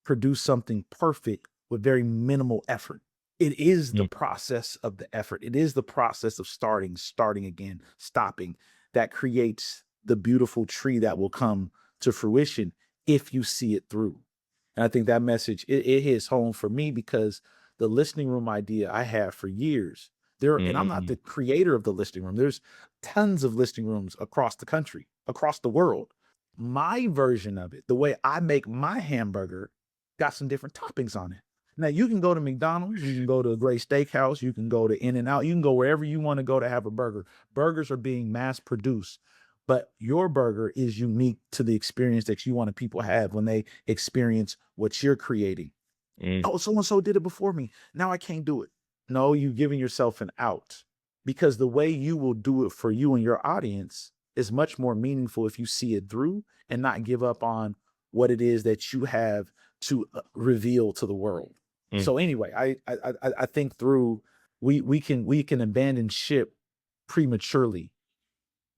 produce something perfect with very minimal effort. It is the Mm. process of the effort. It is the process of starting again, stopping that creates the beautiful tree that will come to fruition if you see it through. And I think that message it hits home for me because the listening room idea I had for years. And I'm not Mhm. the creator of the listening room. There's tons of listening rooms across the country, across the world. My version of it, the way I make my hamburger, got some different toppings on it. Now you can go to McDonald's, you can go to a great steakhouse, you can go to In-N-Out, you can go wherever you want to go to have a burger. Burgers are being mass produced, but your burger is unique to the experience that you want people to have when they experience what you're creating. Mm. Oh, so and so did it before me. Now I can't do it. No, you're giving yourself an out because the way you will do it for you and your audience is much more meaningful if you see it through and not give up on what it is that you have to reveal to the world. Mm. So anyway, I think through we can abandon ship prematurely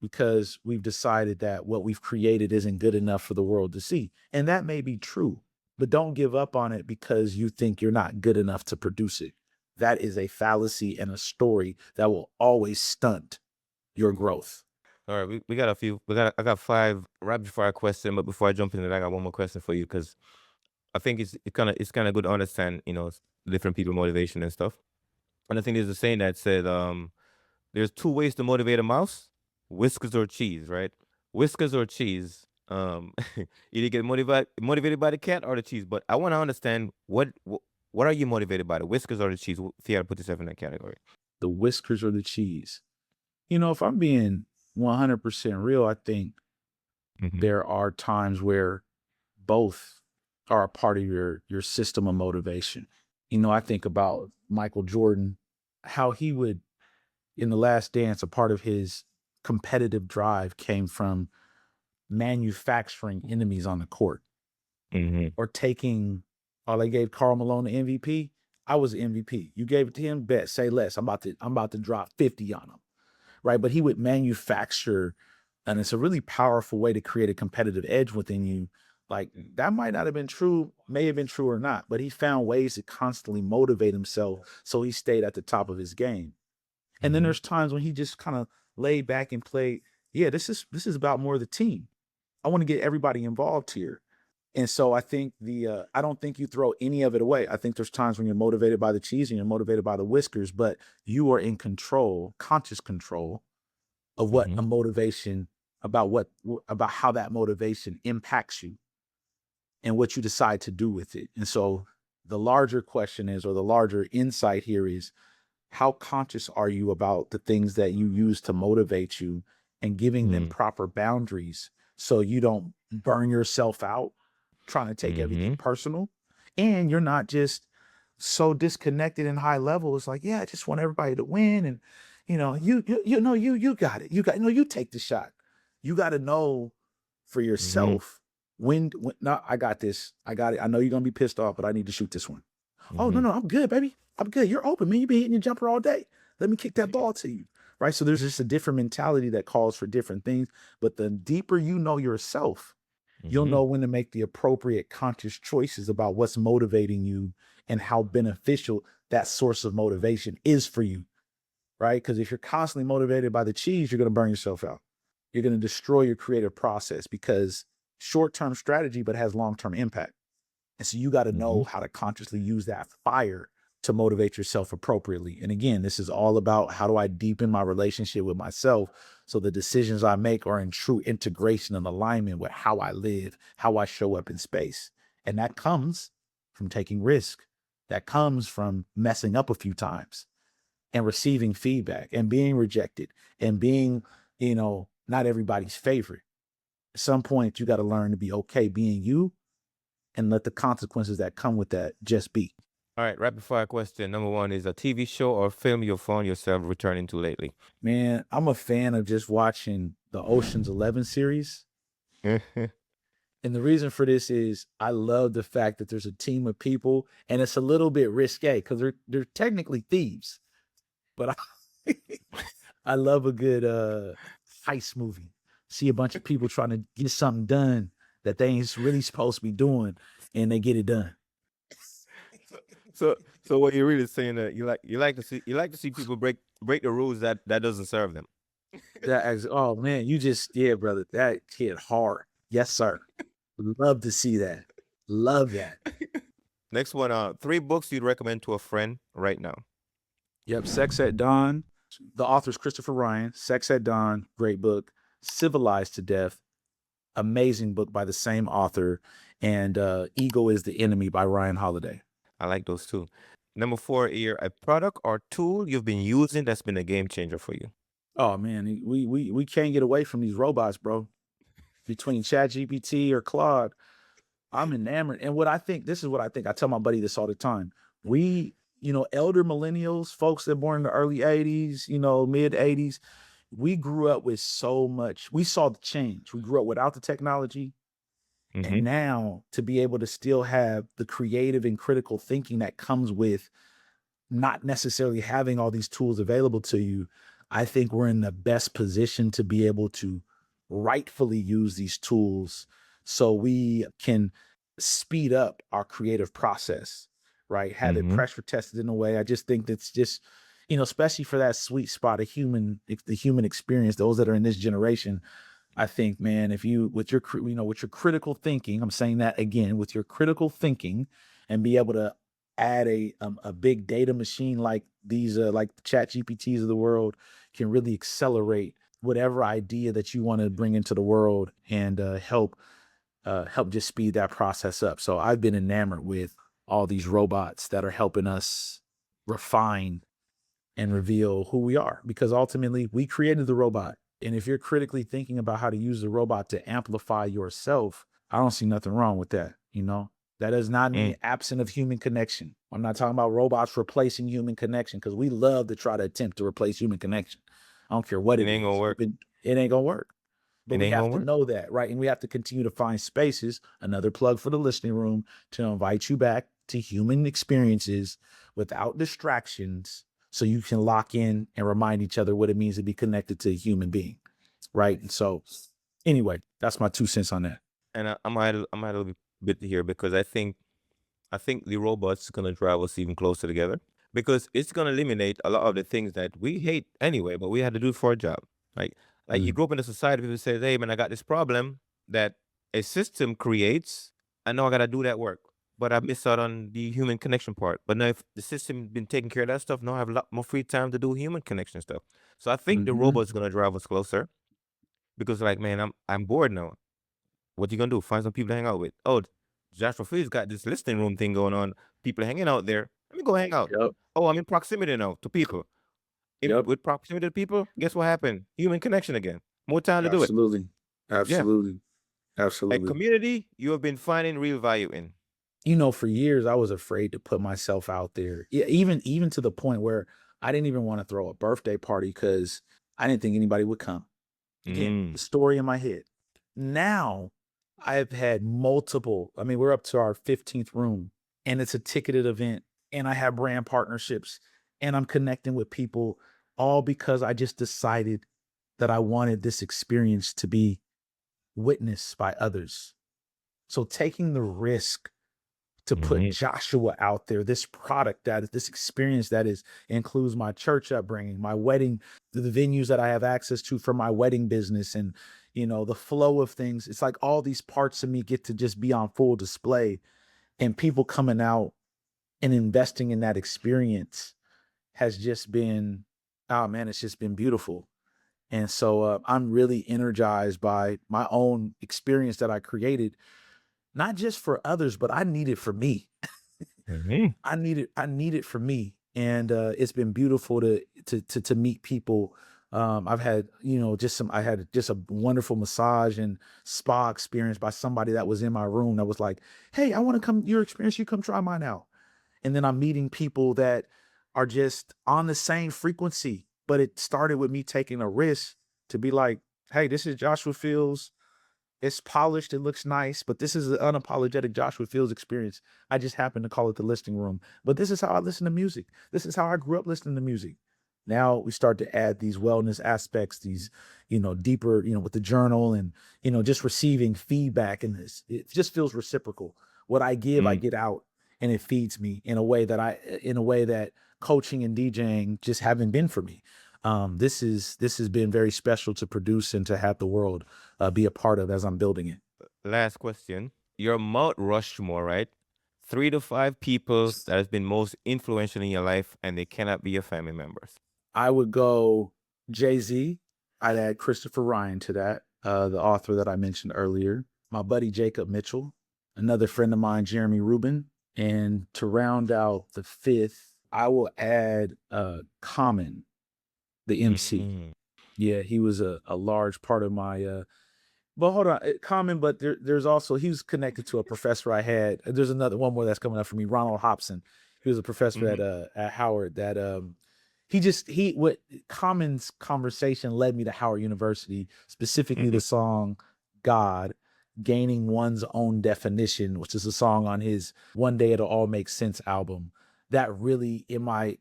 because we've decided that what we've created isn't good enough for the world to see. And that may be true, but don't give up on it because you think you're not good enough to produce it. That is a fallacy and a story that will always stunt your growth. All right, we got a few. I got five rapid fire question, but before I jump into that, I got one more question for you because I think it's kind of good to understand, different people motivation and stuff. And I think there's a saying that said, there's two ways to motivate a mouse: whiskers or cheese, right? Whiskers or cheese. Either get motivated by the cat or the cheese. But I want to understand what are you motivated by, the whiskers or the cheese? If you had to put yourself in that category. The whiskers or the cheese. If I'm being 100% real, I think Mm-hmm. there are times where both are a part of your system of motivation. I think about Michael Jordan, how he would in The Last Dance, a part of his competitive drive came from manufacturing enemies on the court Mm-hmm. or taking, oh, they gave Karl Malone the MVP. I was the MVP. You gave it to him, bet, say less. I'm about to drop 50 on him. Right. But he would manufacture, and it's a really powerful way to create a competitive edge within you. Like that might not have been true, may have been true or not, but he found ways to constantly motivate himself so he stayed at the top of his game. And then Mm-hmm. there's times when he just kind of laid back and played. Yeah, this is about more of the team. I want to get everybody involved here. And so I think I don't think you throw any of it away. I think there's times when you're motivated by the cheese and you're motivated by the whiskers, but you are in control, conscious control of what Mm-hmm. a motivation about how that motivation impacts you and what you decide to do with it. And so the larger question is, or the larger insight here is, how conscious are you about the things that you use to motivate you and giving them proper boundaries so you don't burn yourself out trying to take Mm-hmm. everything personal and you're not just so disconnected and high level. It's like, yeah, I just want everybody to win and you got it. You take the shot. You got to know for Mm-hmm. yourself when no, I got this. I got it. I know you're gonna be pissed off, but I need to shoot this one. Oh no, Mm-hmm. no, I'm good, baby. I'm good. You're open, man. You been hitting your jumper all day. Let me kick that ball to you. Right. So there's just a different mentality that calls for different things. But the deeper you know yourself, you'll Mm-hmm. know when to make the appropriate conscious choices about what's motivating you and how beneficial that source of motivation is for you. Right. Because if you're constantly motivated by the cheese, you're going to burn yourself out. You're going to destroy your creative process because short-term strategy, but has long-term impact. And so you got to Mm-hmm. know how to consciously use that fire to motivate yourself appropriately. And again, this is all about how do I deepen my relationship with myself so the decisions I make are in true integration and alignment with how I live, how I show up in space. And that comes from taking risk. That comes from messing up a few times and receiving feedback and being rejected and being, not everybody's favorite. At some point, you got to learn to be okay being you and let the consequences that come with that just be. All right, rapid fire question. Number one is a TV show or film you found yourself returning to lately. Man, I'm a fan of just watching the Ocean's 11 series. Mm-hmm. And the reason for this is I love the fact that there's a team of people and it's a little bit risque because they're technically thieves. But I love a good heist movie. See a bunch of people trying to get something done that they ain't really supposed to be doing and they get it done. So, so what you're really saying that you like to see people break the rules that doesn't serve them. Oh man, yeah, brother, that hit hard. Yes, sir. Love to see that. Love that. Next one, three books you'd recommend to a friend right now. Yep. Sex at Dawn. The author's Christopher Ryan. Sex at Dawn. Great book. Civilized to Death. Amazing book by the same author. And Ego is the Enemy by Ryan Holiday. I like those two. Number four here, a product or tool you've been using that's been a game changer for you. Oh man, we can't get away from these robots, bro. Between ChatGPT or Claude, I'm enamored. And this is what I think. I tell my buddy this all the time. We, elder millennials, folks that are born in the early 80s, mid 80s, we grew up with so much. We saw the change. We grew up without the technology. And Mm-hmm. now to be able to still have the creative and critical thinking that comes with not necessarily having all these tools available to you, I think we're in the best position to be able to rightfully use these tools so we can speed up our creative process, right? Have it Mm-hmm. pressure tested in a way. I just think that's just, especially for that sweet spot of the human experience, those that are in this generation, I think, man, if you with your critical thinking, I'm saying that again, with your critical thinking, and be able to add a big data machine like these like Chat GPTs of the world can really accelerate whatever idea that you want to bring into the world and help just speed that process up. So I've been enamored with all these robots that are helping us refine and reveal who we are because ultimately we created the robot. And if you're critically thinking about how to use the robot to amplify yourself, I don't see nothing wrong with that. That does not mean Mm. absent of human connection. I'm not talking about robots replacing human connection because we love to try to attempt to replace human connection. I don't care what It it ain't gonna is. work. It ain't gonna work. But It we ain't have gonna to work. know that, right? And we have to continue to find spaces, another plug for the listening room, to invite you back to human experiences without distractions so you can lock in and remind each other what it means to be connected to a human being, right? And so, anyway, that's my 2 cents on that. And I'm a little bit here because I think the robots gonna drive us even closer together because it's gonna eliminate a lot of the things that we hate anyway, but we had to do for a job. Like you Mm, grew up in a society, people say, "Hey man, I got this problem that a system creates. I know I gotta do that work, but I miss out on the human connection part. But now if the system been taking care of that stuff, now I have a lot more free time to do human connection stuff. So I think the mm-hmm. robots gonna drive us closer because like man, I'm bored now. What you gonna do? Find some people to hang out with. Oh, Joshua Fields got this listening room thing going on. People hanging out there. Let me go hang out. Yep. Oh, I'm in proximity now to people. Yep. With proximity to people, guess what happened? Human connection again. More time to do it. Absolutely. Yeah. Absolutely. A Absolutely. community you have been finding real value in. For years I was afraid to put myself out there. Yeah, even to the point where I didn't even want to throw a birthday party because I didn't think anybody would come. Again, Mm. the story in my head. Now I've had multiple, I mean, we're up to our 15th room and it's a ticketed event and I have brand partnerships and I'm connecting with people all because I just decided that I wanted this experience to be witnessed by others. So taking the risk to put Mhm. Joshua out there, this product that is this experience that is includes my church upbringing, my wedding, the venues that I have access to for my wedding business, and the flow of things. It's like all these parts of me get to just be on full display, and people coming out and investing in that experience has just been, oh man, it's just been beautiful. And so I'm really energized by my own experience that I created, not just for others, but I need it for me. Mhm. I need it for me. And it's been beautiful to meet people. I've had, I had just a wonderful massage and spa experience by somebody that was in my room that was like, "Hey, I want to come your experience, you come try mine out." And then I'm meeting people that are just on the same frequency, but it started with me taking a risk to be like, "Hey, this is Joshua Fields. It's polished, it looks nice, but this is an unapologetic Joshua Fields experience. I just happen to call it the listening room. But this is how I listen to music. This is how I grew up listening to music." Now we start to add these wellness aspects, these, deeper, with the journal and, just receiving feedback. And it just feels reciprocal. What I give, I Mm. get out and it feeds me in a way that coaching and DJing just haven't been for me. This has been very special to produce and to have the world be a part of as I'm building it. Last question. Your Mount Rushmore, right? 3 to 5 people that has been most influential in your life, and they cannot be your family members. I would go Jay-Z. I'd add Christopher Ryan to that, the author that I mentioned earlier. My buddy Jacob Mitchell, another friend of mine, Jeremy Rubin. And to round out the fifth, I will add Common, the MC. Mm. Yeah, he was a large part of my but hold on, Common, but there's also he was connected to a professor I had. There's another one more that's coming up for me, Ronald Hobson. He was a professor Mhm. at Howard that he what Common's conversation led me to Howard University, specifically Mhm. the song God, Gaining One's Own Definition, which is a song on his One Day It'll All Make Sense album. That really in my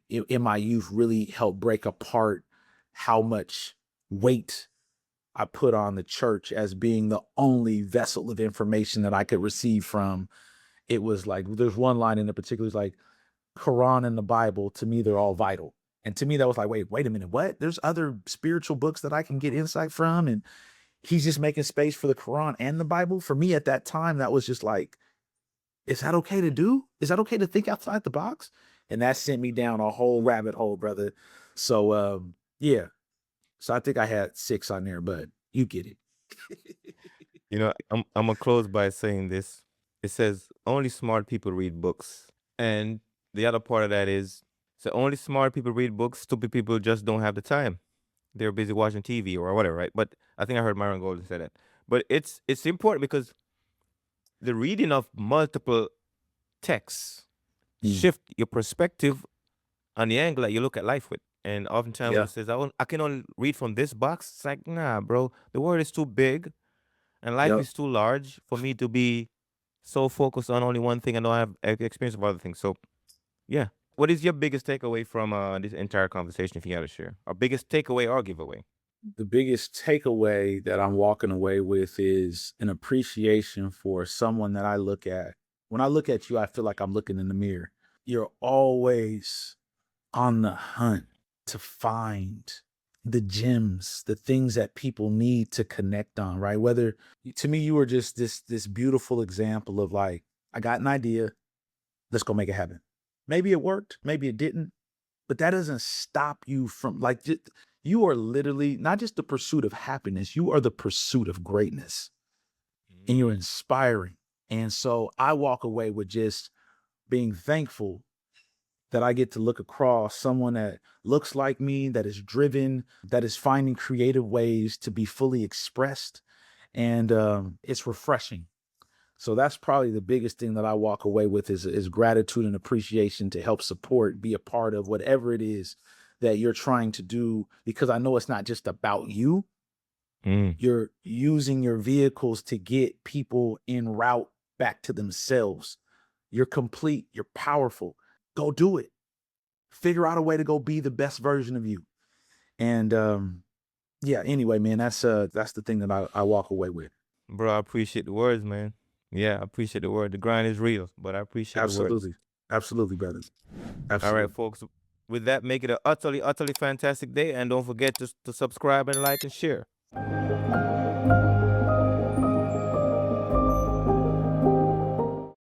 youth really helped break apart how much weight I put on the church as being the only vessel of information that I could receive from. It was like, there's one line in particular, it's like, Quran and the Bible, to me, they're all vital. And to me, that was like, wait a minute, what? There's other spiritual books that I can get insight from. And he's just making space for the Quran and the Bible. For me at that time, that was just like, is that okay to do? Is that okay to think outside the box? And that sent me down a whole rabbit hole, brother. So, yeah. So I think I had 6 on there, but you get it. I'm gonna close by saying this. It says only smart people read books, and the other part of that is, so only smart people read books. Stupid people just don't have the time. They're busy watching TV or whatever, right? But I think I heard Myron Golden say that. But it's important because the reading of multiple texts Mm, shift your perspective on the angle that you look at life with. And oftentimes when yeah. it says, I can only read from this box, it's like, nah, bro, the world is too big and life Yep. is too large for me to be so focused on only one thing and don't have experience of other things. So, yeah. What is your biggest takeaway from this entire conversation, if you had to share? Our biggest takeaway or giveaway? The biggest takeaway that I'm walking away with is an appreciation for someone that I look at. When I look at you, I feel like I'm looking in the mirror. You're always on the hunt to find the gems, the things that people need to connect on, right? Whether to me, you were just this beautiful example of like, I got an idea, let's go make it happen. Maybe it worked, maybe it didn't, but that doesn't stop you from like you are literally not just the pursuit of happiness, you are the pursuit of greatness and you're Mm. inspiring. And so I walk away with just being thankful that I get to look across someone that looks like me, that is driven, that is finding creative ways to be fully expressed. And it's refreshing. So that's probably the biggest thing that I walk away with is gratitude and appreciation to help support, be a part of whatever it is that you're trying to do, because I know it's not just about you. Mm. You're using your vehicles to get people en route back to themselves. You're complete. You're powerful. Go do it. Figure out a way to go be the best version of you. And yeah, anyway, man, that's the thing that I walk away with. Bro, I appreciate the words, man. Yeah, I appreciate the word. The grind is real, but I appreciate the words. Absolutely. Absolutely, brother. All right, Absolutely. folks. With that, make it an utterly, utterly fantastic day. And don't forget to subscribe and like and share.